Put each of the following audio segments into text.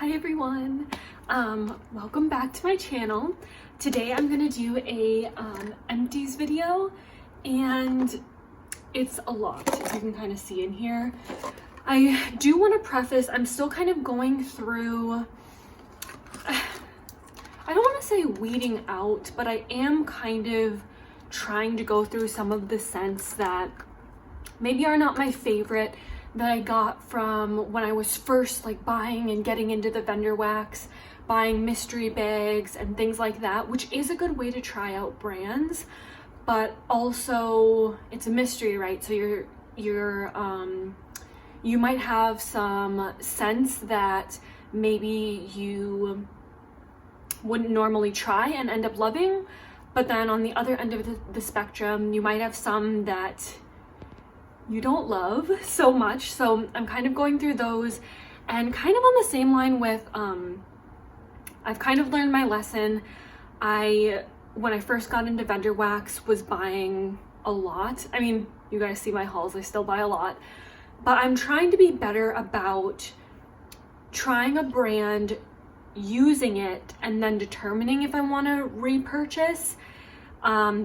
Hi everyone, welcome back to my channel. Today I'm gonna do a empties video, and it's a lot, as you can kind of see in here. I do want to preface, I'm still kind of going through, I don't want to say weeding out, but I am kind of trying to go through some of the scents that maybe are not my favorite, that I got from when I was first like buying and getting into the vendor wax, buying mystery bags and things like that, which is a good way to try out brands, but also it's a mystery, right? So you might have some scents that maybe you wouldn't normally try and end up loving, but then on the other end of the spectrum, you might have some that you don't love so much. So I'm kind of going through those, and kind of on the same line with I've kind of learned my lesson. When I first got into vendor wax, was buying a lot. I mean, you guys see my hauls, I still buy a lot, but I'm trying to be better about trying a brand, using it, and then determining if I want to repurchase.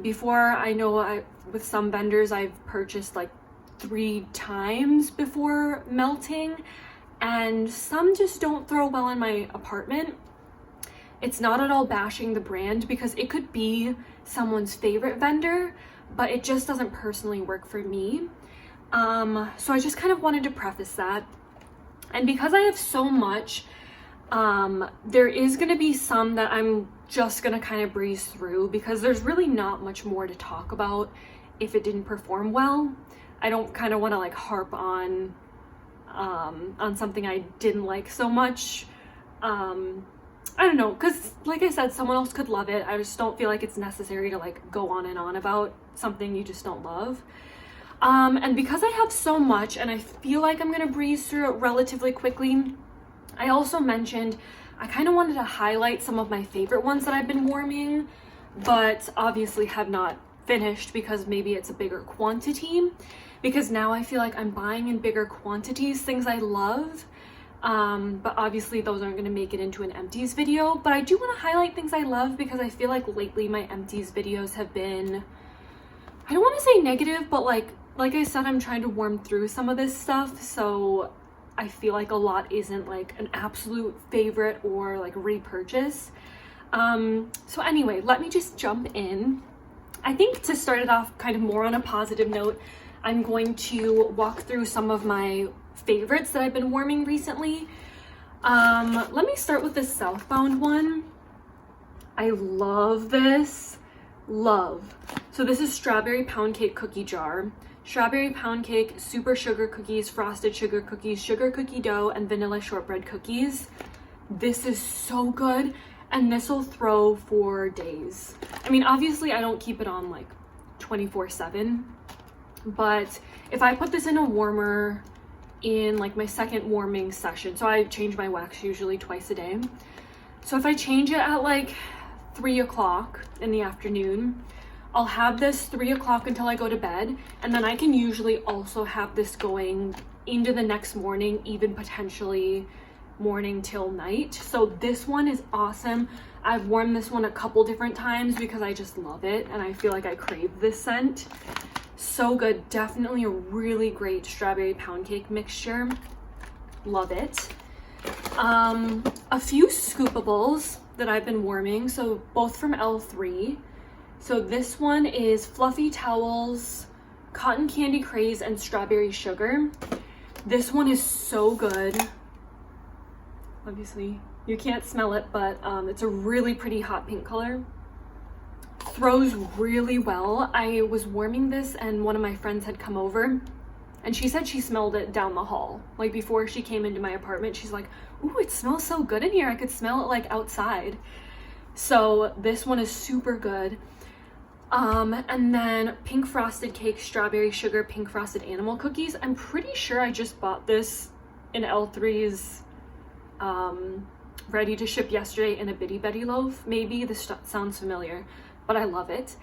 Before, I know with some vendors I've purchased like 3 times before melting, and some just don't throw well in my apartment. It's not at all bashing the brand, because it could be someone's favorite vendor, but it just doesn't personally work for me. So I just kind of wanted to preface that. And because I have so much, there is going to be some that I'm just going to kind of breeze through, because there's really not much more to talk about if it didn't perform well. I don't kind of want to like harp on something I didn't like so much. I don't know, because like I said, someone else could love it. I just don't feel like it's necessary to like go on and on about something you just don't love. And because I have so much and I feel like I'm gonna breeze through it relatively quickly, I also mentioned I kind of wanted to highlight some of my favorite ones that I've been warming, but obviously have not finished, because maybe it's a bigger quantity, because now I feel like I'm buying in bigger quantities things I love, but obviously those aren't going to make it into an empties video. But I do want to highlight things I love, because I feel like lately my empties videos have been, I don't want to say negative, but like I said, I'm trying to warm through some of this stuff, so I feel like a lot isn't like an absolute favorite or like repurchase. So anyway, let me just jump in. I think to start it off kind of more on a positive note, I'm going to walk through some of my favorites that I've been warming recently. Let me start with the Southbound one. I love this. So this is strawberry pound cake cookie jar. Strawberry pound cake, super sugar cookies, frosted sugar cookies, sugar cookie dough, and vanilla shortbread cookies. This is so good, and this will throw for days. I mean, obviously I don't keep it on like 24/7, but if I put this in a warmer in like my second warming session, so I change my wax usually twice a day. So if I change it at like 3 o'clock in the afternoon, I'll have this 3 o'clock until I go to bed, and then I can usually also have this going into the next morning, even potentially morning till night. So this one is awesome. I've worn this one a couple different times because I just love it, and I feel like I crave this scent. So good. Definitely a really great strawberry pound cake mixture. Love it. A few scoopables that I've been warming, so both from L3. So this one is fluffy towels, cotton candy craze, and strawberry sugar. This one is so good. Obviously you can't smell it, but it's a really pretty hot pink color. Throws really well. I was warming this and one of my friends had come over, and she said she smelled it down the hall. Like before she came into my apartment, she's like, "Ooh, it smells so good in here. I could smell it like outside." So this one is super good. And then pink frosted cake, strawberry sugar, pink frosted animal cookies. I'm pretty sure I just bought this in L3's ready to ship yesterday in a bitty betty loaf. Maybe this sounds familiar, but I love it.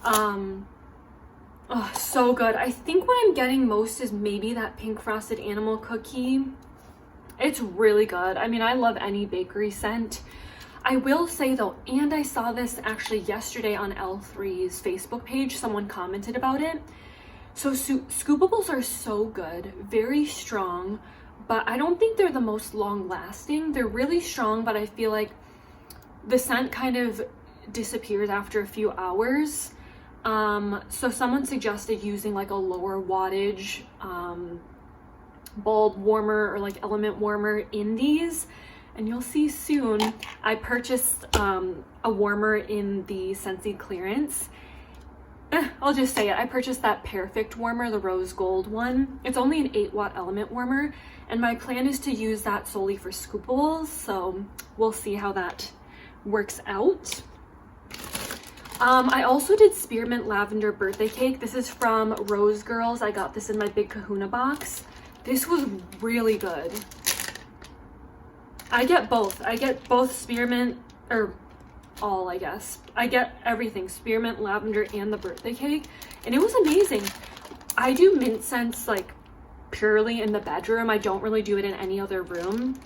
Oh, so good. I think what I'm getting most is maybe that pink frosted animal cookie. It's really good. I mean, I love any bakery scent. I will say though, and I saw this actually yesterday on L3's Facebook page, someone commented about it. So scoopables are so good, very strong, but I don't think they're the most long lasting. They're really strong, but I feel like the scent kind of disappears after a few hours. So someone suggested using like a lower wattage bulb warmer or like element warmer in these, and you'll see soon. I purchased a warmer in the Scentsy clearance. I'll just say it. I purchased that Perfect warmer, the rose gold one. It's only an 8-watt element warmer, and my plan is to use that solely for scoopables, so we'll see how that works out. I also did spearmint lavender birthday cake. This is from Rose Girls. I got this in my big Kahuna box. This was really good. I get both. I get both spearmint, or all, I guess. I get everything, spearmint, lavender, and the birthday cake, and it was amazing. I do mint scents like purely in the bedroom. I don't really do it in any other room.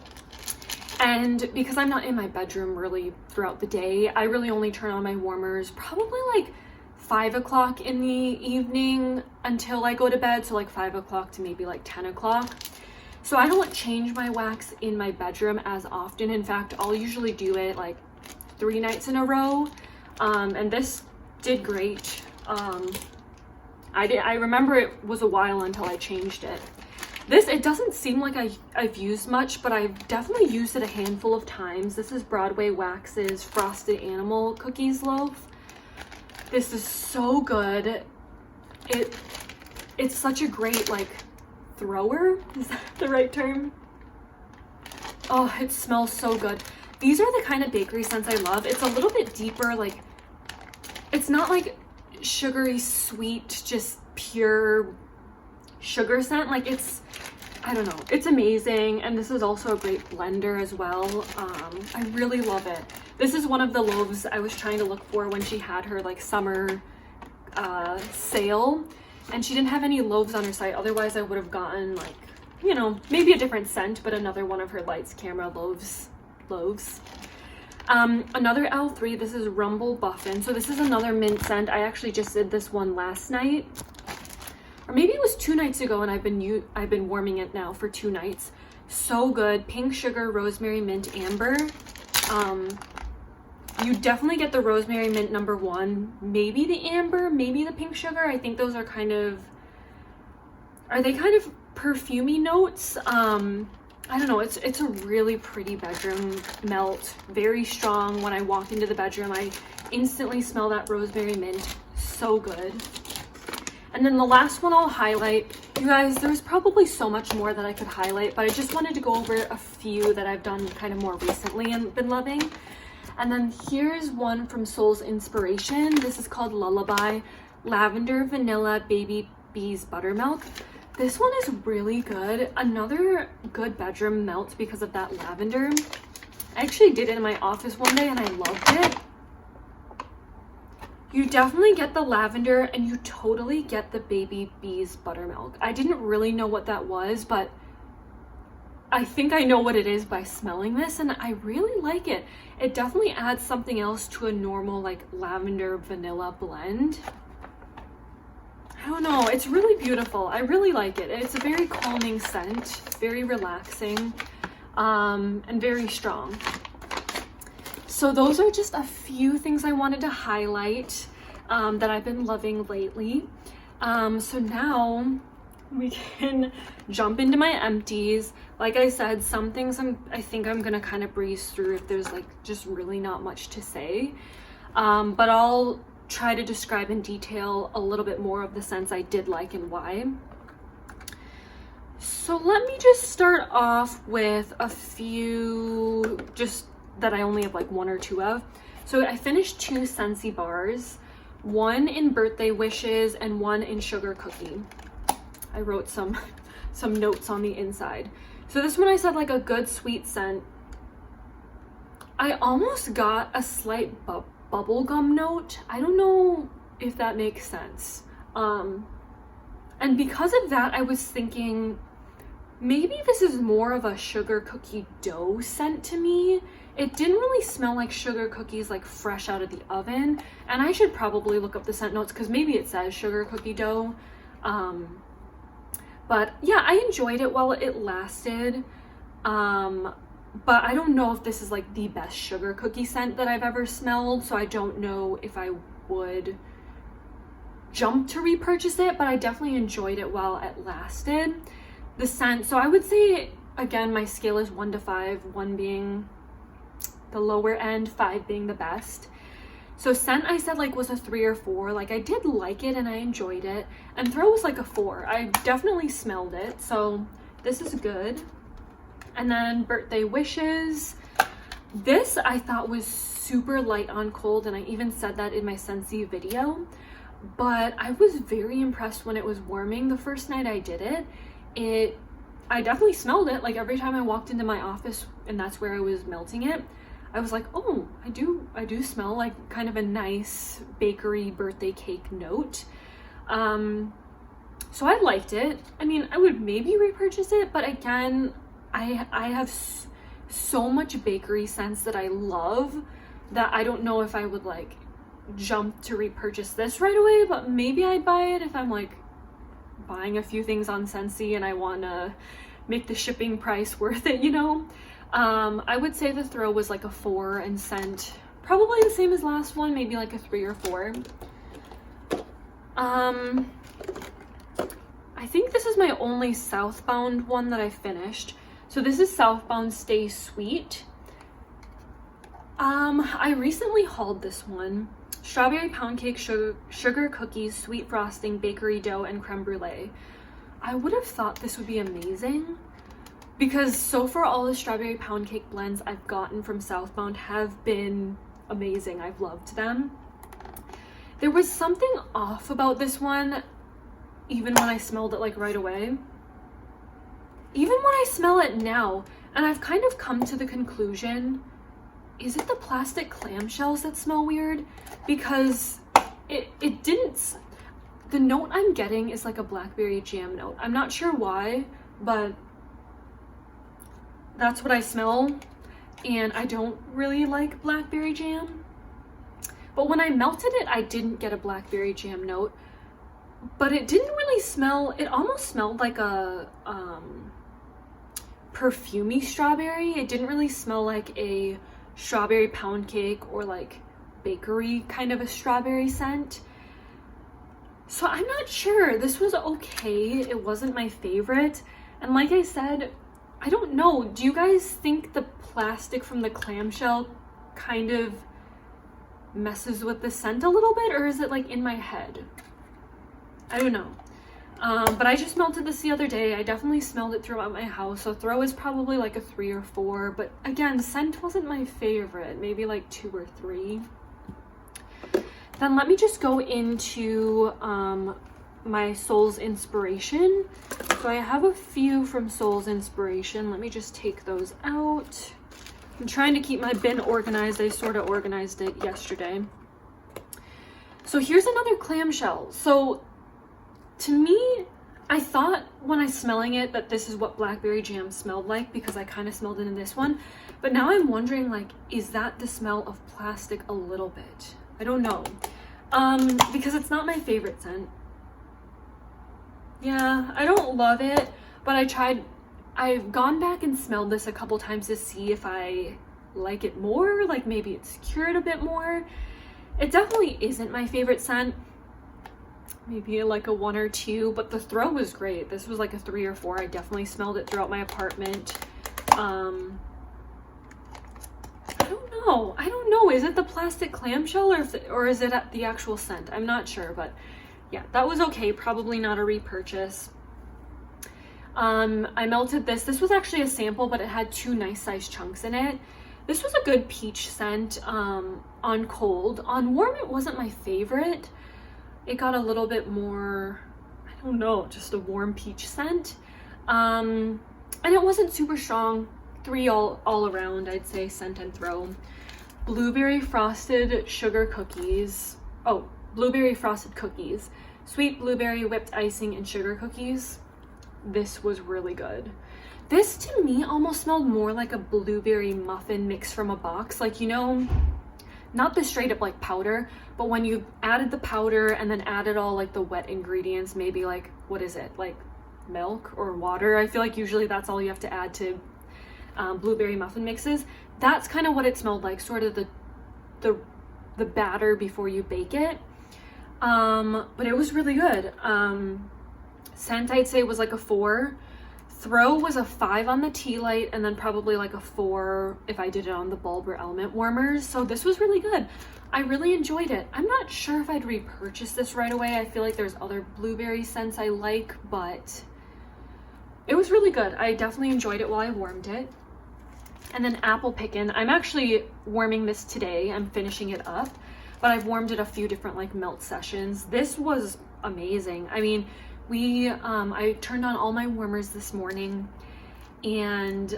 And because I'm not in my bedroom really throughout the day, I really only turn on my warmers probably like 5 o'clock in the evening until I go to bed. So like 5 o'clock to maybe like 10 o'clock. So I don't change my wax in my bedroom as often. In fact, I'll usually do it like 3 nights in a row. And this did great. I remember it was a while until I changed it. This, it doesn't seem like I've used much, but I've definitely used it a handful of times. This is Broadway Wax's Frosted Animal Cookies Loaf. This is so good. It's such a great, like, thrower. Is that the right term? Oh, it smells so good. These are the kind of bakery scents I love. It's a little bit deeper, like, it's not like sugary, sweet, just pure sugar scent. Like, it's, I don't know, it's amazing. And this is also a great blender as well. I really love it. This is one of the loaves I was trying to look for when she had her like summer sale, and she didn't have any loaves on her site. Otherwise I would have gotten, like, you know, maybe a different scent, but another one of her Lights Camera loaves. Another L3, this is Rumble Buffin. So this is another mint scent. I actually just did this one last night, or maybe it was 2 nights ago, and I've been warming it now for 2 nights. So good. Pink sugar, rosemary, mint, amber. You definitely get the rosemary mint number 1, maybe the amber, maybe the pink sugar. I think those are kind of, are they kind of perfumey notes? I don't know. It's a really pretty bedroom melt, very strong. When I walk into the bedroom, I instantly smell that rosemary mint. So good. And then the last one I'll highlight, you guys, there's probably so much more that I could highlight, but I just wanted to go over a few that I've done kind of more recently and been loving. And then here's one from Soul's Inspiration. This is called Lullaby Lavender Vanilla Baby Bees Buttermilk. This one is really good. Another good bedroom melt because of that lavender. I actually did it in my office one day and I loved it. You definitely get the lavender and you totally get the baby bees buttermilk. I didn't really know what that was, but I think I know what it is by smelling this, and I really like it. It definitely adds something else to a normal like lavender vanilla blend. I don't know, it's really beautiful. I really like it. It's a very calming scent, very relaxing, and very strong. So those are just a few things I wanted to highlight that I've been loving lately. So now we can jump into my empties. Like I said, some things I think I'm gonna kind of breeze through if there's like just really not much to say. But I'll try to describe in detail a little bit more of the scents I did like and why. So let me just start off with a few just that I only have like 1 or 2 of. So I finished 2 Scentsy bars, one in Birthday Wishes and one in Sugar Cookie. I wrote some notes on the inside. So this one I said like a good sweet scent. I almost got a slight bubblegum note. I don't know if that makes sense. And because of that, I was thinking maybe this is more of a sugar cookie dough scent to me. It didn't really smell like sugar cookies like fresh out of the oven, and I should probably look up the scent notes because maybe it says sugar cookie dough. But yeah, I enjoyed it while it lasted. But I don't know if this is like the best sugar cookie scent that I've ever smelled, so I don't know if I would jump to repurchase it, but I definitely enjoyed it while it lasted. The scent, so I would say, again, my scale is 1 to 5, 1 being the lower end, 5 being the best. So scent, I said like was a 3 or 4. Like I did like it and I enjoyed it, and throw was like a 4. I definitely smelled it, so this is good. And then birthday wishes, this I thought was super light on cold, and I even said that in my Scentsy video, but I was very impressed when it was warming the first night I did it. I definitely smelled it. Like every time I walked into my office and that's where I was melting it, I was like, oh, I do smell like kind of a nice bakery birthday cake note. So I liked it. I mean, I would maybe repurchase it, but again, I have so much bakery scents that I love that I don't know if I would like jump to repurchase this right away, but maybe I'd buy it if I'm like buying a few things on Scentsy and I want to make the shipping price worth it, you know? I would say the throw was like a 4, and scent probably the same as last one, maybe like a 3 or 4. I think this is my only Southbound one that I finished. So this is Southbound Stay Sweet. I recently hauled this one. Strawberry pound cake, sugar cookies, sweet frosting, bakery dough, and creme brulee. I would have thought this would be amazing because so far all the strawberry pound cake blends I've gotten from Southbound have been amazing. I've loved them. There was something off about this one even when I smelled it like right away. Even when I smell it now, and I've kind of come to the conclusion, is it the plastic clamshells that smell weird? Because it didn't, the note I'm getting is like a blackberry jam note. I'm not sure why, but that's what I smell, and I don't really like blackberry jam. But when I melted it, I didn't get a blackberry jam note, but it didn't really smell, it almost smelled like a perfumey strawberry. It didn't really smell like a strawberry pound cake or like bakery kind of a strawberry scent. So I'm not sure. This was okay. It wasn't my favorite. And like I said, I don't know. Do you guys think the plastic from the clamshell kind of messes with the scent a little bit, or is it like in my head? I don't know. But I just melted this the other day. I definitely smelled it throughout my house. So throw is probably like a 3 or 4. But again, scent wasn't my favorite. Maybe like 2 or 3. Then let me just go into my Soul's Inspiration. So I have a few from Soul's Inspiration. Let me just take those out. I'm trying to keep my bin organized. I sort of organized it yesterday. So here's another clamshell. So to me, I thought when I was smelling it that this is what blackberry jam smelled like because I kind of smelled it in this one. But now I'm wondering, like, is that the smell of plastic a little bit? I don't know. Because it's not my favorite scent. Yeah, I don't love it, but I've gone back and smelled this a couple times to see if I like it more, like maybe it's cured a bit more. It definitely isn't my favorite scent. Maybe like a 1 or 2, but the throw was great. This was like a 3 or 4. I definitely smelled it throughout my apartment. I don't know. Is it the plastic clamshell or is it the actual scent? I'm not sure, but yeah, that was okay. Probably not a repurchase. I melted this. This was actually a sample, but it had 2 nice sized chunks in it. This was a good peach scent on cold. On warm, it wasn't my favorite. It got a little bit more, I don't know, just a warm peach scent. And it wasn't super strong. 3 all around, I'd say, scent and throw. Blueberry frosted sugar cookies. Oh, blueberry frosted cookies. Sweet blueberry whipped icing and sugar cookies. This was really good. This to me almost smelled more like a blueberry muffin mix from a box. Like, you know, not the straight up like powder, but when you added the powder and then added all like the wet ingredients, maybe like, what is it? Like milk or water. I feel like usually that's all you have to add to blueberry muffin mixes. That's kind of what it smelled like, sort of the batter before you bake it. But it was really good. Scent I'd say was like a 4. Throw was a 5 on the tea light, and then probably like a 4 if I did it on the bulb or element warmers. So this was really good. I really enjoyed it. I'm not sure if I'd repurchase this right away. I feel like there's other blueberry scents I like, but it was really good. I definitely enjoyed it while I warmed it. And then apple pickin'. I'm actually warming this today. I'm finishing it up, but I've warmed it a few different like melt sessions. This was amazing. I mean, I turned on all my warmers this morning, and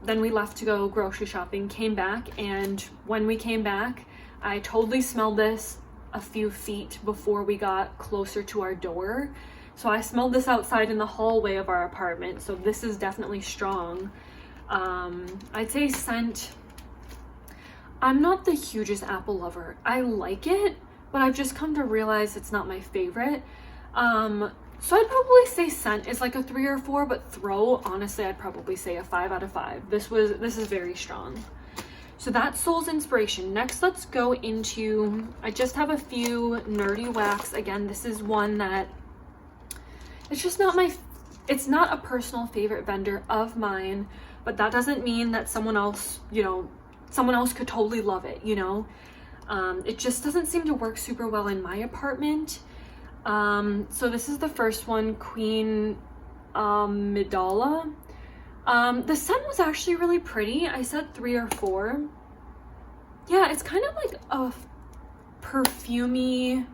then we left to go grocery shopping, came back, and when we came back, I totally smelled this a few feet before we got closer to our door. So I smelled this outside in the hallway of our apartment. So this is definitely strong. I'd say scent, I'm not the hugest apple lover. I like it, but I've just come to realize it's not my favorite. So I'd probably say scent is like a 3 or 4, but throw, honestly, I'd probably say a 5 out of 5. This is very strong. So that's Soul's Inspiration. Next, let's go into, I just have a few nerdy wax. Again, this is one that it's just not it's not a personal favorite vendor of mine, but that doesn't mean that someone else, you know, someone else could totally love it, you know? It just doesn't seem to work super well in my apartment. So this is the first one, Queen Midala. The scent was actually really pretty. I said 3 or 4. Yeah, it's kind of like a perfumey,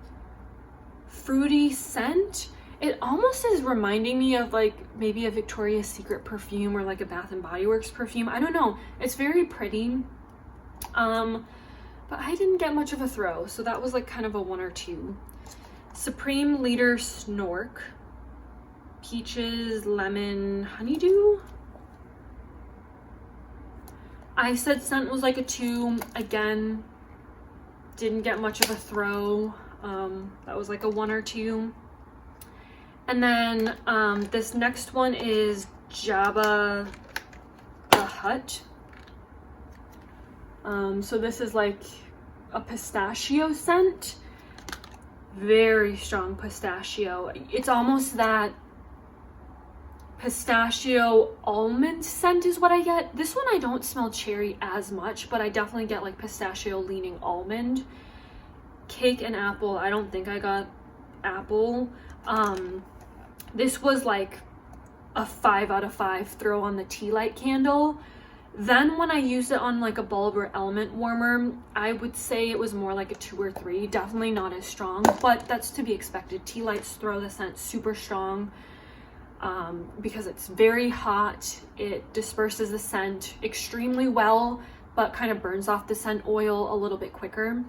fruity scent. It almost is reminding me of like maybe a Victoria's Secret perfume or like a Bath and Body Works perfume. I don't know. It's very pretty. But I didn't get much of a throw, so that was like kind of a 1 or 2. Supreme Leader Snork. Peaches, lemon, honeydew. I said scent was like a 2. Again, didn't get much of a throw. That was like a 1 or 2. And then this next one is Jabba the Hutt. So this is like a pistachio scent. Very strong pistachio. It's almost that pistachio almond scent is what I get. This one I don't smell cherry as much, but I definitely get like pistachio leaning almond. Cake and apple. I don't think I got apple. This was like a 5 out of 5 throw on the tea light candle. Then when I used it on like a bulb or element warmer, I would say it was more like a 2 or 3. Definitely not as strong, but that's to be expected. Tea lights throw the scent super strong because it's very hot. It disperses the scent extremely well, but kind of burns off the scent oil a little bit quicker.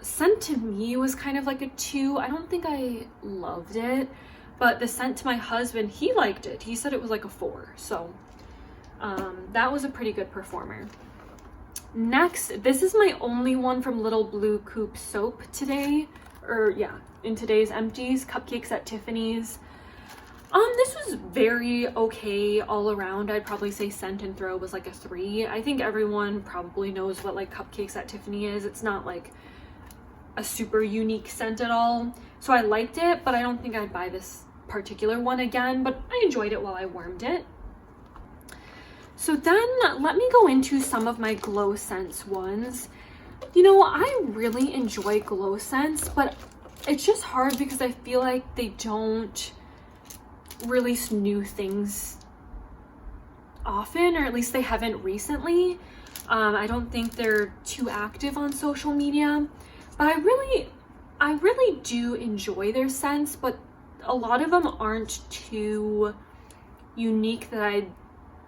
Scent to me was kind of like a 2. I don't think I loved it, but the scent to my husband, he liked it. He said it was like a 4. So that was a pretty good performer. Next, this is my only one from Little Blue Coop soap today, or yeah, in today's Empties, Cupcakes at Tiffany's. This was very okay all around. I'd probably say scent and throw was like a 3. I think everyone probably knows what like Cupcakes at Tiffany is. It's not like a super unique scent at all. So I liked it, but I don't think I'd buy this particular one again, but I enjoyed it while I warmed it. So then let me go into some of my Gloscents ones. You know, I really enjoy Gloscents, but it's just hard because I feel like they don't release new things often, or at least they haven't recently. I don't think they're too active on social media, but I really do enjoy their scents, but a lot of them aren't too unique that I'd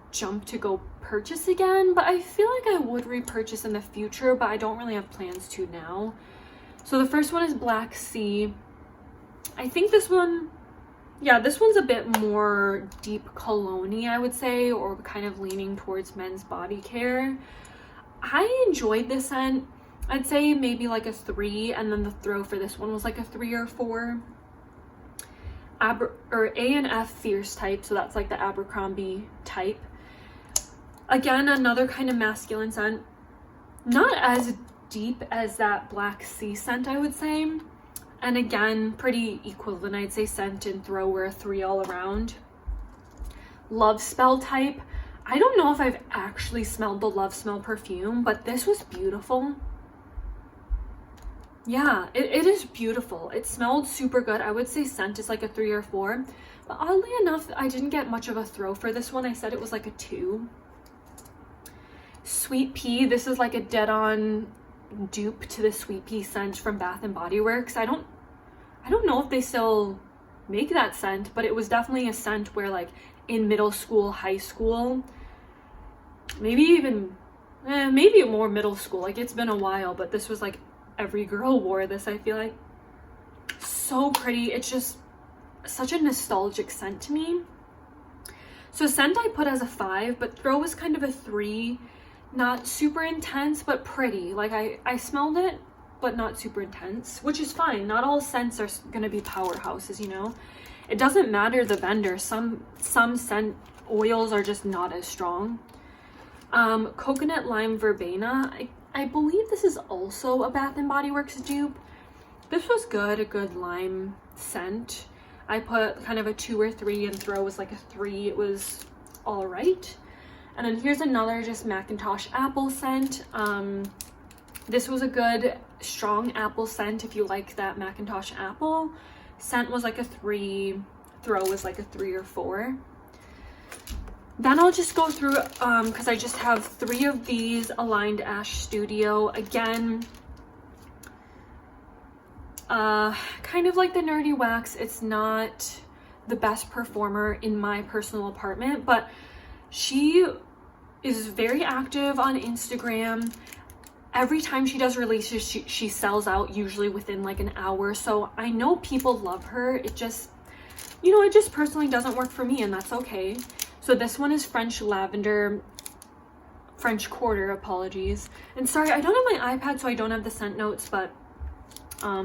jump to go purchase again, but I feel like I would repurchase in the future, but I don't really have plans to now. So the first one is Black Sea. I think this one Yeah, this one's a bit more deep cologne-y, I would say, or kind of leaning towards men's body care. I enjoyed this scent. I'd say maybe like a 3, and then the throw for this one was like a 3 or 4. A&F Fierce type, so that's like the Abercrombie type. Again, another kind of masculine scent. Not as deep as that Black Sea scent, I would say. And again, pretty equivalent. I'd say scent and throw were a 3 all around. Love Spell type. I don't know if I've actually smelled the Love Smell perfume, but this was beautiful. Yeah, it is beautiful. It smelled super good. I would say scent is like a 3 or 4. But oddly enough, I didn't get much of a throw for this one. I said it was like a 2. Sweet Pea. This is like a dead-on dupe to the Sweet Pea scent from Bath and Body Works. I don't know if they still make that scent, but it was definitely a scent where like in middle school, high school, maybe even maybe more middle school, like it's been a while, but this was like every girl wore this, I feel like. So pretty. It's just such a nostalgic scent to me. So scent I put as a 5, but throw was kind of a 3. Not super intense, but pretty. Like I smelled it, but not super intense, which is fine. Not all scents are gonna be powerhouses, you know. It doesn't matter the vendor. Some scent oils are just not as strong. Coconut Lime Verbena. I believe this is also a Bath and Body Works dupe. This was good, a good lime scent. I put kind of a 2 or 3, and throw was like a 3. It was all right. And then here's another just Macintosh apple scent. This was a good strong apple scent if you like that Macintosh apple. Scent was like a 3, throw was like a 3 or 4. Then I'll just go through, because I just have 3 of these Aligned Ash Studio. Again, kind of like the Nerdy Wax. It's not the best performer in my personal apartment, but she is very active on Instagram. Every time she does releases, she sells out usually within like an hour. So I know people love her. It just, you know, it just personally doesn't work for me, and that's okay. So this one is French Lavender, French Quarter, apologies. And sorry, I don't have my iPad, so I don't have the scent notes, but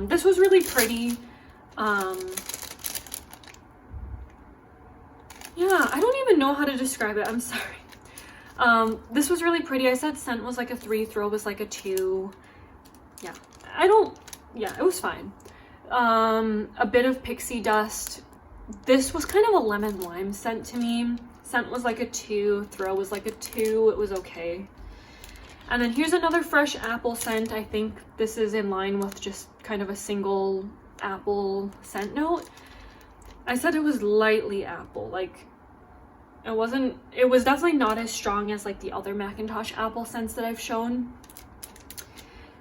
this was really pretty. Yeah, I don't even know how to describe it. I'm sorry. This was really pretty. I said scent was like a 3, throw was like a 2. Yeah, yeah, it was fine. A bit of pixie dust. This was kind of a lemon lime scent to me. Scent was like a 2, throw was like a 2. It was okay. And then here's another fresh apple scent. I think this is in line with just kind of a single apple scent note. I said it was lightly apple, like it was definitely not as strong as like the other Macintosh apple scents that I've shown.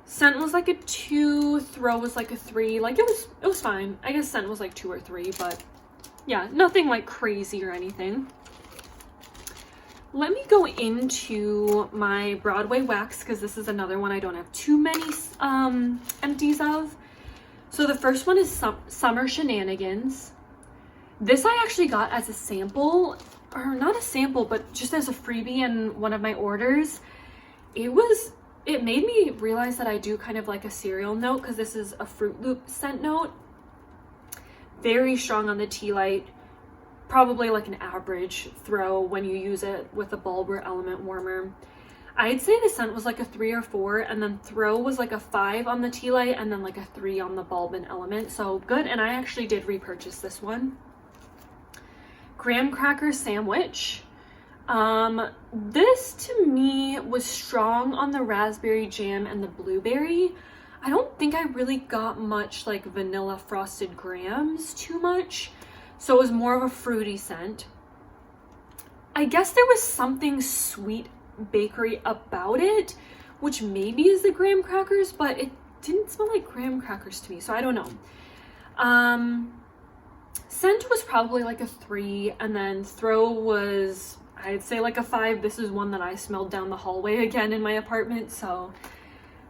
Scent was like a 2, throw was like a 3. Like it was fine. I guess scent was like 2 or 3, but yeah, nothing like crazy or anything. Let me go into my Broadway Wax, because this is another one I don't have too many empties of. So the first one is Summer Shenanigans. This I actually got as a sample, or not a sample, but just as a freebie in one of my orders. It made me realize that I do kind of like a cereal note, because this is a Fruit Loop scent note. Very strong on the tea light. Probably like an average throw when you use it with a bulb or element warmer. I'd say the scent was like a 3 or 4, and then throw was like a 5 on the tea light, and then like a 3 on the bulb and element. So good, and I actually did repurchase this one. Graham Cracker Sandwich. This to me was strong on the raspberry jam and the blueberry. I don't think I really got much like vanilla frosted grahams too much. So it was more of a fruity scent. I guess there was something sweet bakery about it, which maybe is the graham crackers, but it didn't smell like graham crackers to me, so I don't know. Scent was probably like a 3, and then throw was, I'd say like a 5. This is one that I smelled down the hallway again in my apartment, so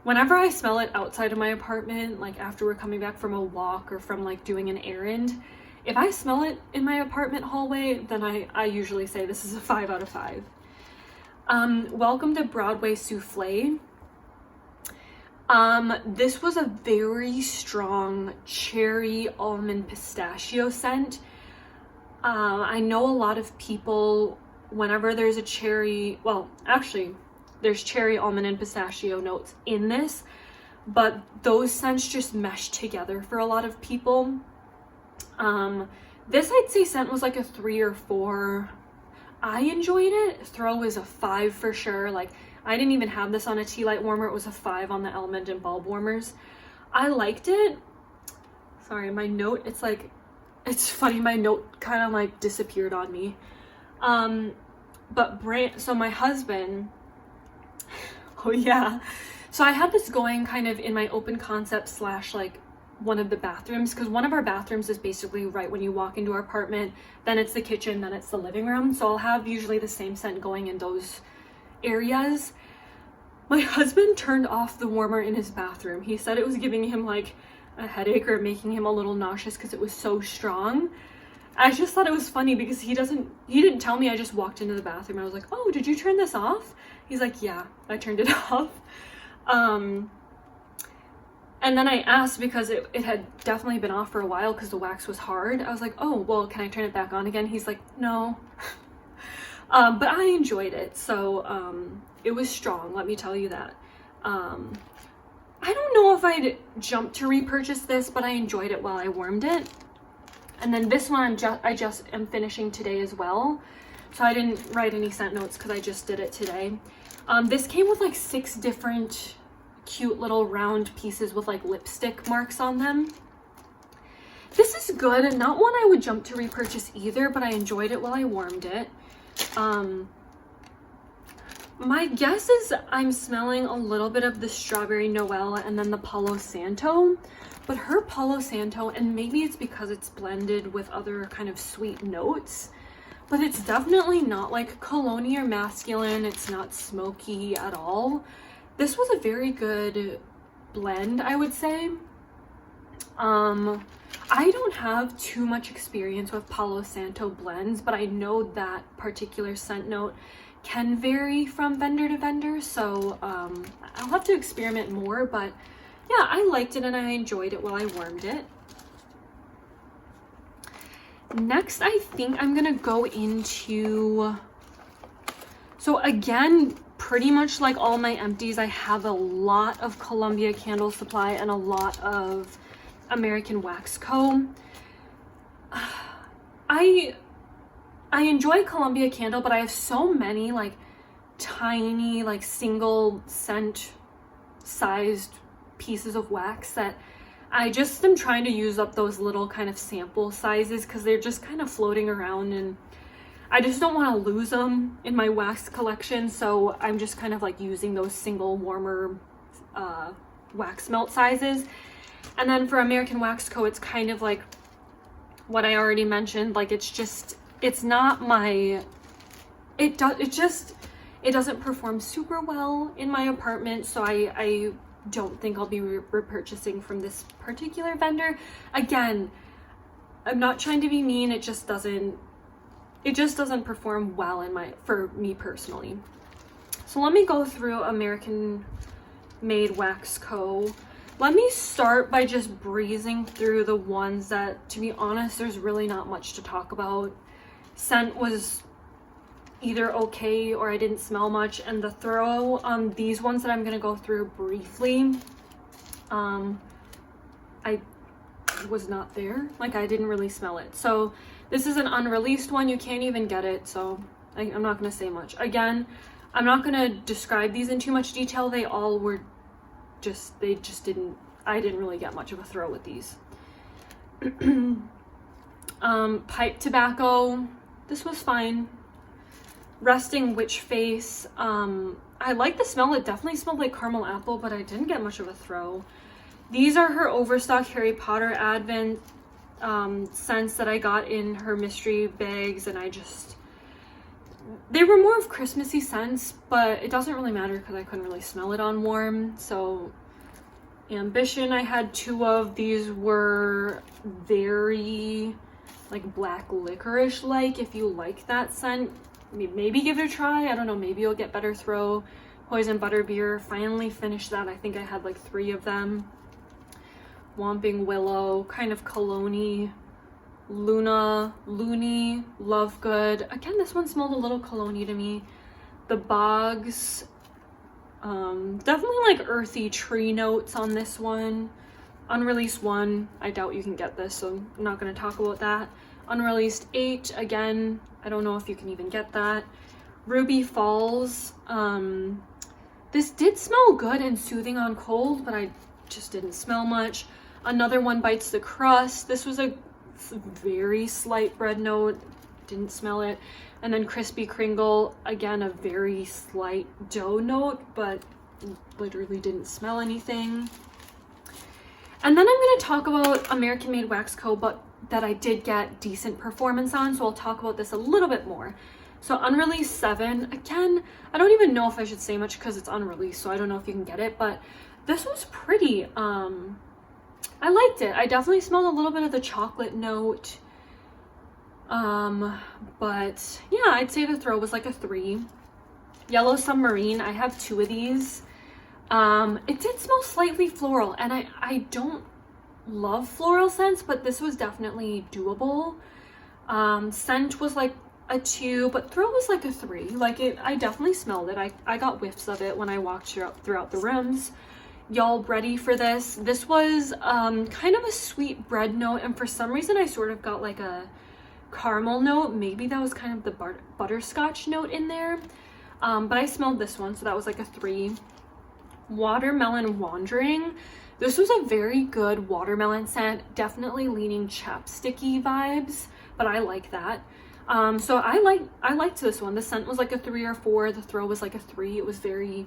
whenever I smell it outside of my apartment, like after we're coming back from a walk or from like doing an errand, if I smell it in my apartment hallway, then I usually say this is a 5 out of 5. Welcome to Broadway Souffle. This was a very strong cherry almond pistachio scent. I know a lot of people, whenever there's a cherry, well, actually, there's cherry, almond, and pistachio notes in this, but those scents just mesh together for a lot of people. This I'd say scent was like a 3 or 4. I enjoyed it. Throw is a 5 for sure. Like, I didn't even have this on a tea light warmer. It was a 5 on the element and bulb warmers. I liked it. Sorry, my note, it's like, it's funny, my note kind of like disappeared on me. So my husband, oh yeah. So I had this going kind of in my open concept / like one of the bathrooms, because one of our bathrooms is basically right when you walk into our apartment, then it's the kitchen, then it's the living room. So I'll have usually the same scent going in those areas. My husband turned off the warmer in his bathroom. He said it was giving him like a headache or making him a little nauseous because it was so strong. I just thought it was funny because he didn't tell me. I just walked into the bathroom. I was like, oh, did you turn this off? He's like, yeah, I turned it off. And then I asked, because it had definitely been off for a while because the wax was hard. I was like, oh, well, can I turn it back on again? He's like, no. But I enjoyed it. So it was strong, let me tell you that. I don't know if I'd jump to repurchase this, but I enjoyed it while I warmed it. And then this one I just am finishing today as well. So I didn't write any scent notes because I just did it today. This came with like 6 different cute little round pieces with like lipstick marks on them. This is good, and not one I would jump to repurchase either, but I enjoyed it while I warmed it. My guess is I'm smelling a little bit of the Strawberry Noel and then the Palo Santo, but her Palo Santo, and maybe it's because it's blended with other kind of sweet notes, but it's definitely not like cologne or masculine. It's not smoky at all. This was a very good blend, I would say. I don't have too much experience with Palo Santo blends, but I know that particular scent note can vary from vendor to vendor, so I'll have to experiment more, but yeah, I liked it and I enjoyed it while I warmed it. Next, I think I'm gonna go into, so again, pretty much like all my empties, I have a lot of Columbia Candle Supply and a lot of American Wax Co. I enjoy Columbia Candle, but I have so many like tiny, like single scent sized pieces of wax that I just am trying to use up those little kind of sample sizes because they're just kind of floating around and I just don't want to lose them in my wax collection. So I'm just kind of like using those single warmer wax melt sizes. And then for American Wax Co, it's kind of like what I already mentioned. Like it's not my, it doesn't perform super well in my apartment. So I don't think I'll be repurchasing from this particular vendor. Again, I'm not trying to be mean. It just doesn't perform well for me personally. So let me go through American Made Wax Co. Let me start by just breezing through the ones that, to be honest, there's really not much to talk about. Scent was either okay or I didn't smell much, and the throw on these ones that I'm gonna go through briefly, I was not there. Like, I didn't really smell it. So this is an unreleased one. You can't even get it, so I'm not gonna say much. Again, I'm not gonna describe these in too much detail. They all were I didn't really get much of a throw with these. Pipe tobacco, this was fine. Resting Witch Face, I like the smell. It definitely smelled like caramel apple, but I didn't get much of a throw. These are her Overstock Harry Potter Advent scents that I got in her mystery bags, and they were more of Christmassy scents, but it doesn't really matter because I couldn't really smell it on warm. So Ambition, I had 2 of. These were very like black licorice like. If you like that scent, maybe give it a try. I don't know, maybe you'll get better throw. Poison Butterbeer, finally finished that. I think I had like 3 of them. Whomping Willow, kind of cologne-y. Luna, Loony, Love Good. Again, this one smelled a little cologne-y to me. The Bogs, definitely like earthy tree notes on this one. Unreleased 1, I doubt you can get this, so I'm not going to talk about that. Unreleased 8, again, I don't know if you can even get that. Ruby Falls, this did smell good and soothing on cold, but I just didn't smell much. Another One Bites the Crust. This was a very slight bread note, didn't smell it. And then Crispy Kringle, again, a very slight dough note, but literally didn't smell anything. And then I'm going to talk about American Made Wax Co., but that I did get decent performance on, so I'll talk about this a little bit more. So Unreleased 7, again, I don't even know if I should say much because it's unreleased, so I don't know if you can get it, but this was pretty. I liked it. I definitely smelled a little bit of the chocolate note. But yeah, I'd say the throw was like a 3. Yellow Submarine, I have 2 of these. It did smell slightly floral, and I don't love floral scents, but this was definitely doable. Scent was like a 2, but throw was like a 3. Like I definitely smelled it. I got whiffs of it when I walked throughout the rooms. Y'all ready for this? This was kind of a sweet bread note, and for some reason I sort of got like a caramel note. Maybe that was kind of the butterscotch note in there. But I smelled this one, so that was like a 3. Watermelon Wandering. This was a very good watermelon scent, definitely leaning chapsticky vibes, but I like that. So I liked this one. The scent was like a 3 or 4. The throw was like a 3. It was very,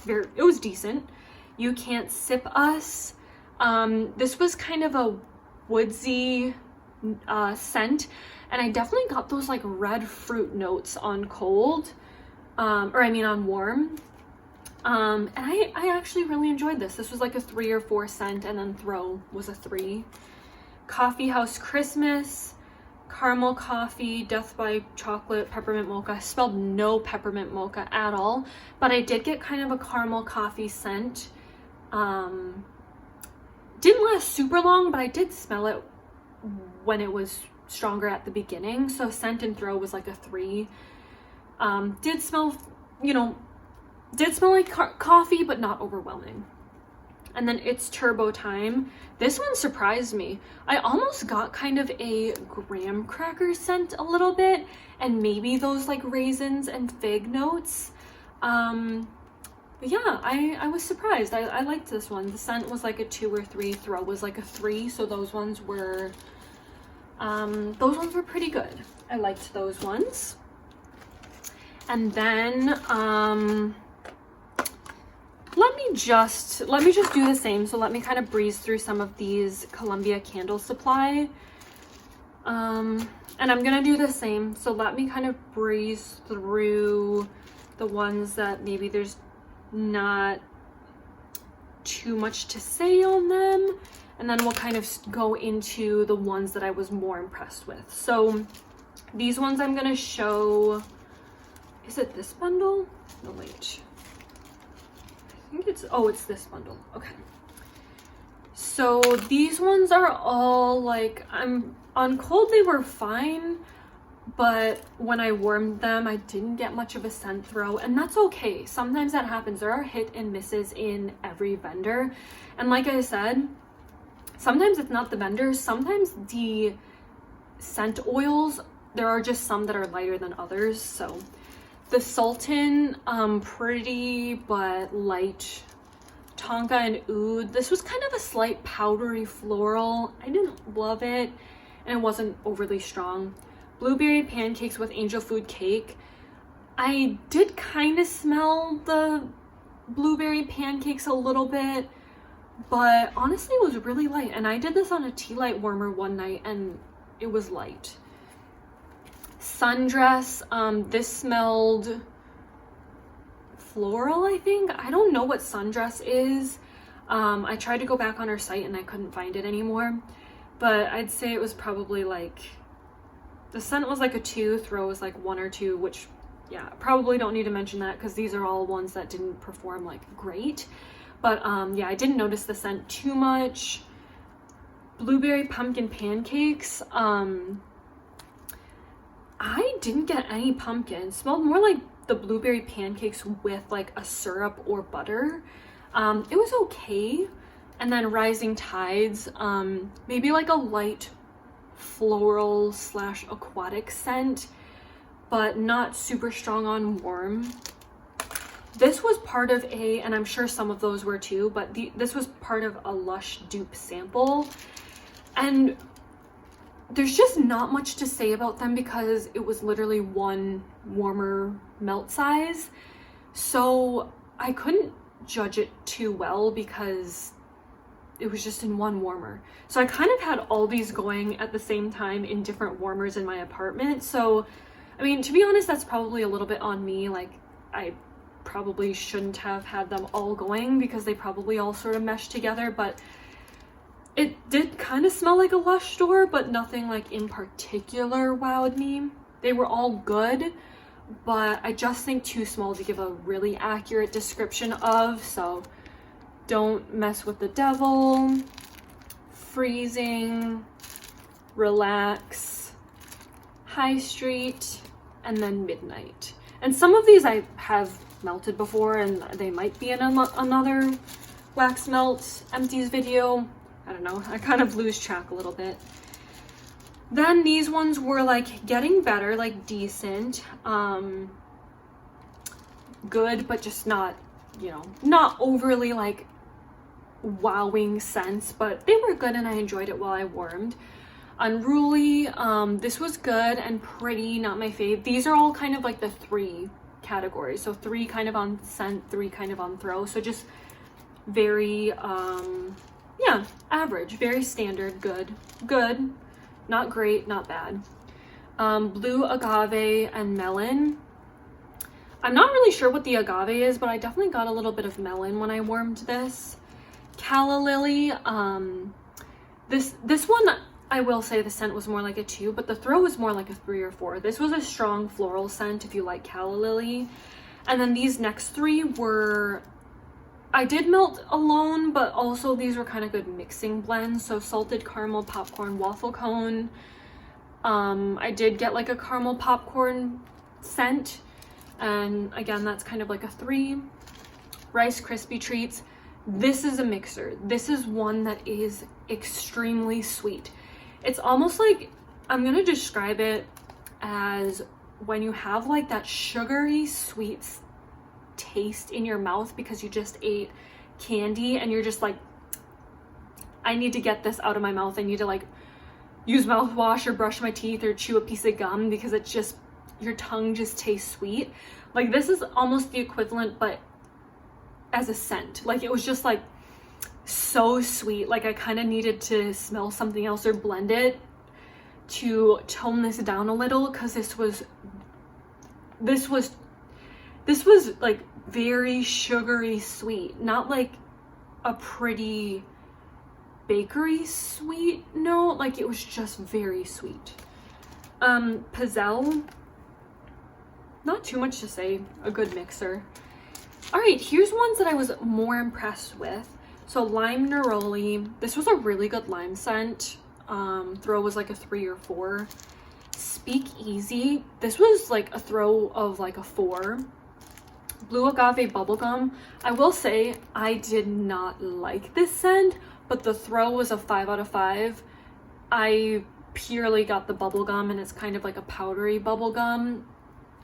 it was decent. You Can't Sip Us. This was kind of a woodsy scent, and I definitely got those like red fruit notes on cold, or I mean on warm. And I actually really enjoyed this. This was like a 3 or 4 scent, and then throw was a 3. Coffee House Christmas, Caramel Coffee, Death by Chocolate, Peppermint Mocha. I smelled no peppermint mocha at all, but I did get kind of a caramel coffee scent. Didn't last super long, but I did smell it when it was stronger at the beginning. So scent and throw was like a 3. Did smell, did smell like coffee, but not overwhelming. And then It's Turbo Time. This one surprised me. I almost got kind of a graham cracker scent a little bit, and maybe those like raisins and fig notes. But yeah, I was surprised. I liked this one. The scent was like a 2 or 3. Throw was like a 3. So those ones were pretty good. I liked those ones. And then let me just do the same. So let me kind of breeze through some of these Columbia Candle Supply. And I'm gonna do the same. So let me kind of breeze through the ones that maybe there's not too much to say on them, and then we'll kind of go into the ones that I was more impressed with. So these ones I'm gonna show. Is it this bundle? No, wait. I think it's this bundle. Okay. So these ones are all like, I'm on cold, they were fine, but when I warmed them, I didn't get much of a scent throw, and that's okay. Sometimes that happens. There are hit and misses in every vendor. And like I said, sometimes it's not the vendors, sometimes the scent oils, there are just some that are lighter than others. So the Sultan, pretty but light. Tonka and Oud, this was kind of a slight powdery floral. I didn't love it, and it wasn't overly strong. Blueberry Pancakes with Angel Food Cake. I did kind of smell the blueberry pancakes a little bit, but honestly it was really light, and I did this on a tea light warmer one night and it was light. Sundress, this smelled floral, I think. I don't know what Sundress is. I tried to go back on her site and I couldn't find it anymore, but I'd say it was probably like The scent was like a 2, throw was like 1 or 2, which, yeah, probably don't need to mention that because these are all ones that didn't perform like great. But yeah, I didn't notice the scent too much. Blueberry pumpkin pancakes. I didn't get any pumpkin. It smelled more like the blueberry pancakes with like a syrup or butter. It was okay. And then Rising Tides, maybe like a light floral / aquatic scent, but not super strong on warm. This was part of a, and I'm sure some of those were too, but this was part of a Lush dupe sample. And there's just not much to say about them because it was literally one warmer melt size. So I couldn't judge it too well because it was just in one warmer. So I kind of had all these going at the same time in different warmers in my apartment. So, I mean, to be honest, that's probably a little bit on me. Like, I probably shouldn't have had them all going because they probably all sort of meshed together, but it did kind of smell like a Lush store, but nothing like in particular wowed me. They were all good, but I just think too small to give a really accurate description of, so don't mess with the devil, freezing, relax, high street, and then midnight. And some of these I have melted before and they might be in another wax melt empties video. I don't know, I kind of lose track a little bit. Then these ones were like getting better, like decent, good, but just not, you know, not overly like wowing scents, but they were good and I enjoyed it while I warmed. Unruly, this was good and pretty, not my fave. These are all kind of like the 3 categories, so 3 kind of on scent, 3 kind of on throw, so just very yeah, average, very standard, good, not great, not bad. Blue agave and melon. I'm not really sure what the agave is, but I definitely got a little bit of melon when I warmed this. Calla lily, this one, I will say the scent was more like a 2, but the throw was more like a 3 or 4. This was a strong floral scent if you like calla lily. And then these next 3 were, I did melt alone, but also these were kind of good mixing blends. So salted caramel popcorn waffle cone. I did get like a caramel popcorn scent, and again, that's kind of like a 3. Rice Krispie treats. This is a mixer. This is one that is extremely sweet. It's almost like, I'm gonna describe it as when you have like that sugary sweet taste in your mouth because you just ate candy and you're just like, I need to get this out of my mouth. I need to like use mouthwash or brush my teeth or chew a piece of gum because it's just, your tongue just tastes sweet. Like this is almost the equivalent, but as a scent. Like it was just like so sweet. Like I kind of needed to smell something else or blend it to tone this down a little because this was like very sugary sweet, not like a pretty bakery sweet note. Like it was just very sweet. Pizzelle, not too much to say, a good mixer. All right, here's ones that I was more impressed with. So lime neroli, this was a really good lime scent. Throw was like a 3 or 4. Speak Easy, this was like a throw of like a 4. Blue agave bubblegum, I will say I did not like this scent, but the throw was a 5 out of 5. I purely got the bubblegum and it's kind of like a powdery bubblegum.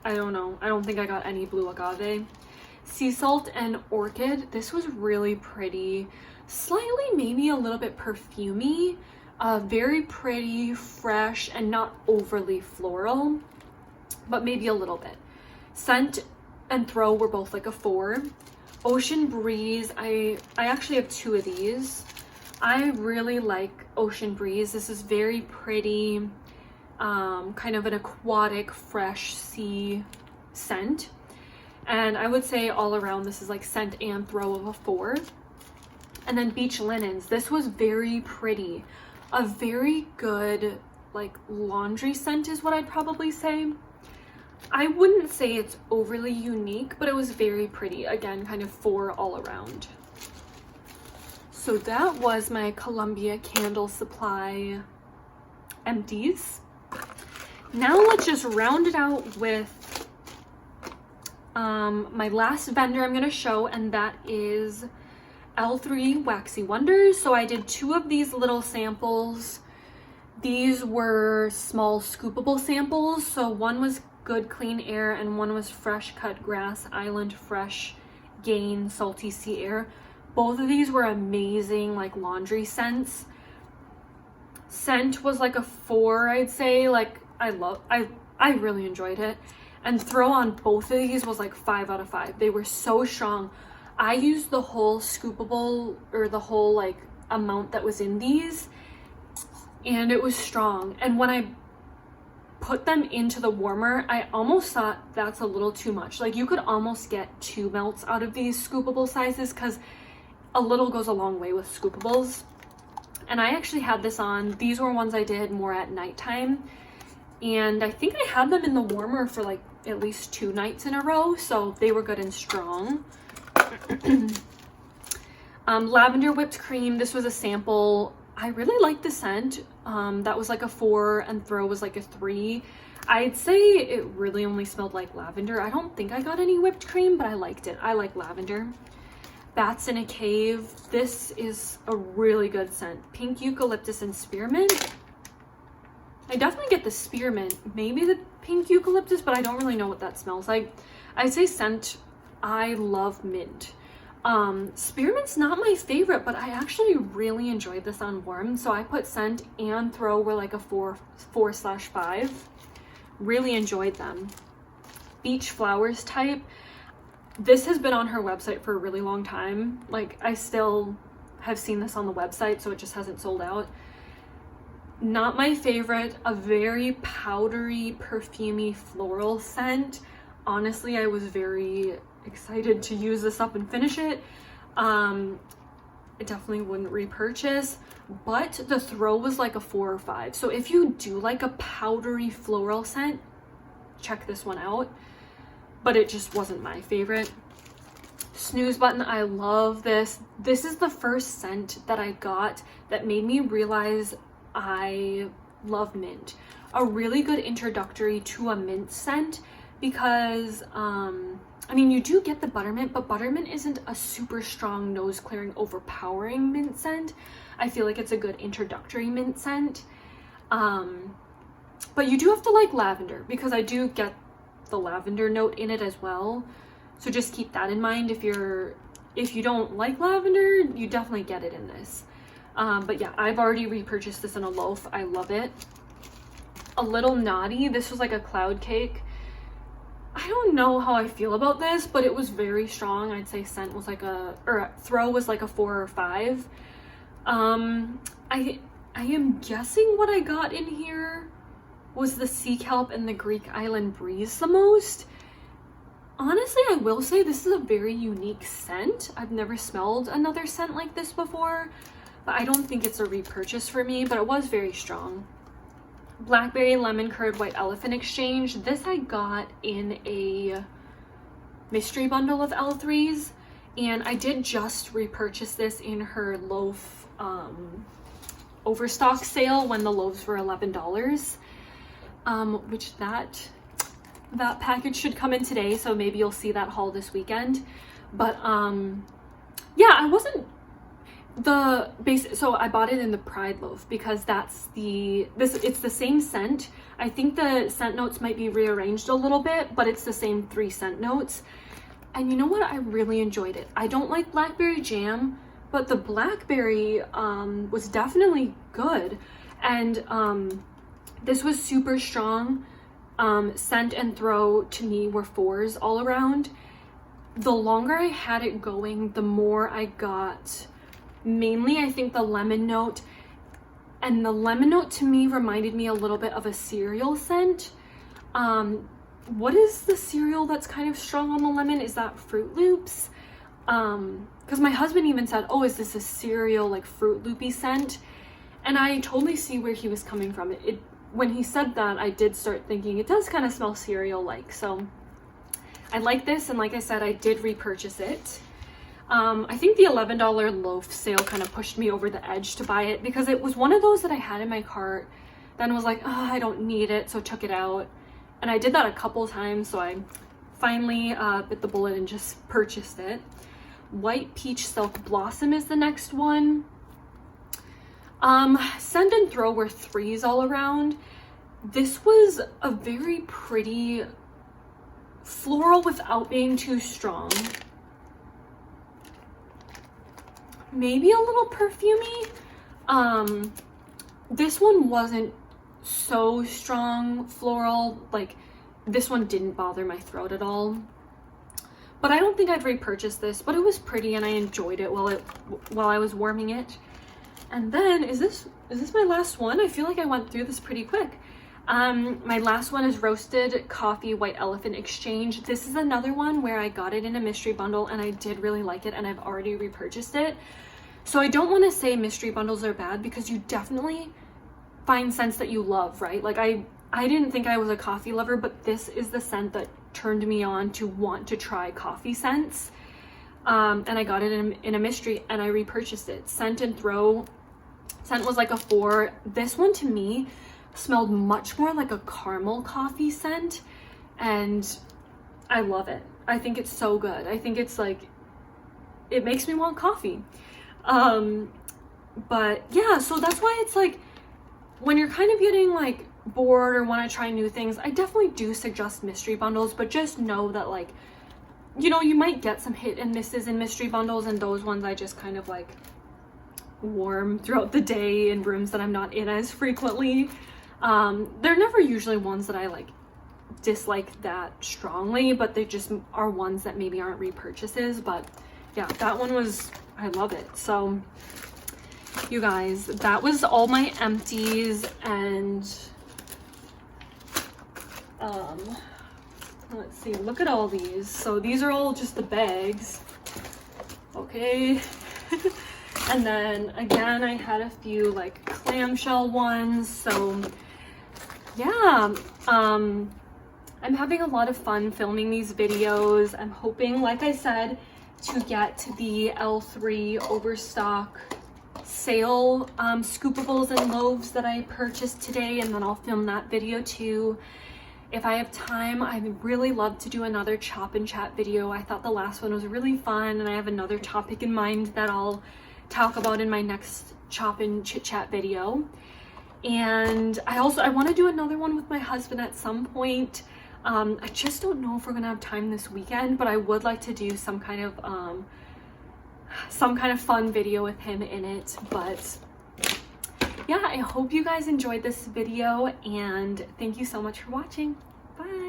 I don't know, I don't think I got any blue agave. Sea salt and orchid, this was really pretty, slightly maybe a little bit perfumey, very pretty, fresh, and not overly floral, but maybe a little bit. Scent and throw were both like a 4. Ocean Breeze, I actually have 2 of these. I really like Ocean Breeze. This is very pretty, kind of an aquatic, fresh sea scent. And I would say all around this is like scent and throw of a 4. And then Beach Linens, this was very pretty, a very good like laundry scent is what I'd probably say. I wouldn't say it's overly unique, but it was very pretty. Again, kind of 4 all around. So that was my Columbia Candle Supply Empties. Now let's just round it out with my last vendor I'm going to show, and that is L3 Waxy Wonders. So I did 2 of these little samples. These were small scoopable samples. So one was Good Clean Air and one was Fresh Cut Grass Island Fresh Gain Salty Sea Air. Both of these were amazing, like laundry scents. Scent was like a 4, I'd say. Like I really enjoyed it. And throw on both of these was like 5 out of 5. They were so strong. I used the whole scoopable, or the whole like amount that was in these, and it was strong. And when I put them into the warmer, I almost thought that's a little too much. Like you could almost get 2 melts out of these scoopable sizes, because a little goes a long way with scoopables. And I actually had this on. These were ones I did more at nighttime, and I think I had them in the warmer for like at least 2 nights in a row, so they were good and strong. Lavender whipped cream. This was a sample. I really liked the scent. That was like a 4 and throw was like a 3. I'd say it really only smelled like lavender. I don't think I got any whipped cream, but I liked it. I like lavender. Bats in a Cave. This is a really good scent. Pink eucalyptus and spearmint. I definitely get the spearmint, maybe the pink eucalyptus, but I don't really know what that smells like. I'd say scent, I love mint. Spearmint's not my favorite, but I actually really enjoyed this on warm. So I put scent and throw were like a 4/5. Really enjoyed them. Beach flowers type. This has been on her website for a really long time. Like I still have seen this on the website, so it just hasn't sold out. Not my favorite. A very powdery, perfumey floral scent. Honestly, I was very excited to use this up and finish it. I definitely wouldn't repurchase, but the throw was like a 4 or 5. So if you do like a powdery floral scent, check this one out. But it just wasn't my favorite. Snooze button, I love this. This is the first scent that I got that made me realize I love mint. A really good introductory to a mint scent, because I mean, you do get the buttermint, but buttermint isn't a super strong nose clearing, overpowering mint scent. I feel like it's a good introductory mint scent. But you do have to like lavender, because I do get the lavender note in it as well. So just keep that in mind. If you don't like lavender, you definitely get it in this. But yeah, I've already repurchased this in a loaf. I love it. A Little Naughty. This was like a cloud cake. I don't know how I feel about this, but it was very strong. I'd say scent was like throw was like a 4 or 5. I am guessing what I got in here was the Sea Kelp and the Greek Island Breeze the most. Honestly, I will say this is a very unique scent. I've never smelled another scent like this before, but I don't think it's a repurchase for me, but it was very strong. Blackberry Lemon Curd White Elephant Exchange. This I got in a mystery bundle of L3s, and I did just repurchase this in her loaf overstock sale when the loaves were $11, which that package should come in today, so maybe you'll see that haul this weekend. But yeah, I wasn't the base, so I bought it in the Pride loaf because it's the same scent. I think the scent notes might be rearranged a little bit, but it's the same 3 scent notes. And you know what? I really enjoyed it. I don't like blackberry jam, but the blackberry was definitely good. And this was super strong. Scent and throw to me were 4s all around. The longer I had it going, the more I got mainly, I think, the lemon note. And the lemon note to me reminded me a little bit of a cereal scent. What is the cereal that's kind of strong on the lemon? Is that Fruit Loops? Because my husband even said, oh, is this a cereal like Fruit Loopy scent? And I totally see where he was coming from. when he said that, I did start thinking it does kind of smell cereal-like. So I like this, and like I said, I did repurchase it. I think the $11 loaf sale kind of pushed me over the edge to buy it, because it was one of those that I had in my cart, then was like, oh, I don't need it, so took it out. And I did that a couple times, so I finally bit the bullet and just purchased it. White Peach Silk Blossom is the next one. Send and Throw were 3s all around. This was a very pretty floral without being too strong. Maybe a little perfumey. This one wasn't so strong floral. Like, this one didn't bother my throat at all. But I don't think I'd repurchase this, but it was pretty and I enjoyed it while I was warming it. And then, is this my last one? I feel like I went through this pretty quick. My last one is Roasted Coffee White Elephant Exchange. This is another one where I got it in a mystery bundle and I did really like it, and I've already repurchased it. So I don't want to say mystery bundles are bad, because you definitely find scents that you love, right? Like, I didn't think I was a coffee lover, but this is the scent that turned me on to want to try coffee scents. And I got it in a mystery and I repurchased it. Scent and Throw scent was like a 4. This one to me smelled much more like a caramel coffee scent, and I love it. I think it's so good. I think it's like, it makes me want coffee. But yeah, so that's why it's like, when you're kind of getting like bored or want to try new things, I definitely do suggest mystery bundles, but just know that, like, you know, you might get some hit and misses in mystery bundles, and those ones I just kind of like warm throughout the day in rooms that I'm not in as frequently. They're never usually ones that I like dislike that strongly, but they just are ones that maybe aren't repurchases. But yeah, that one was, I love it. So you guys, that was all my empties. And let's see, look at all these. So these are all just the bags, okay. And then again, I had a few like clamshell ones. So yeah, I'm having a lot of fun filming these videos. I'm hoping, like I said, to get the L3 Overstock sale scoopables and loaves that I purchased today, and then I'll film that video too. If I have time, I'd really love to do another chop and chat video. I thought the last one was really fun, and I have another topic in mind that I'll talk about in my next chop and chit chat video. And I want to do another one with my husband at some point. I just don't know if we're gonna have time this weekend, but I would like to do some kind of fun video with him in it. But yeah, I hope you guys enjoyed this video, and thank you so much for watching. Bye.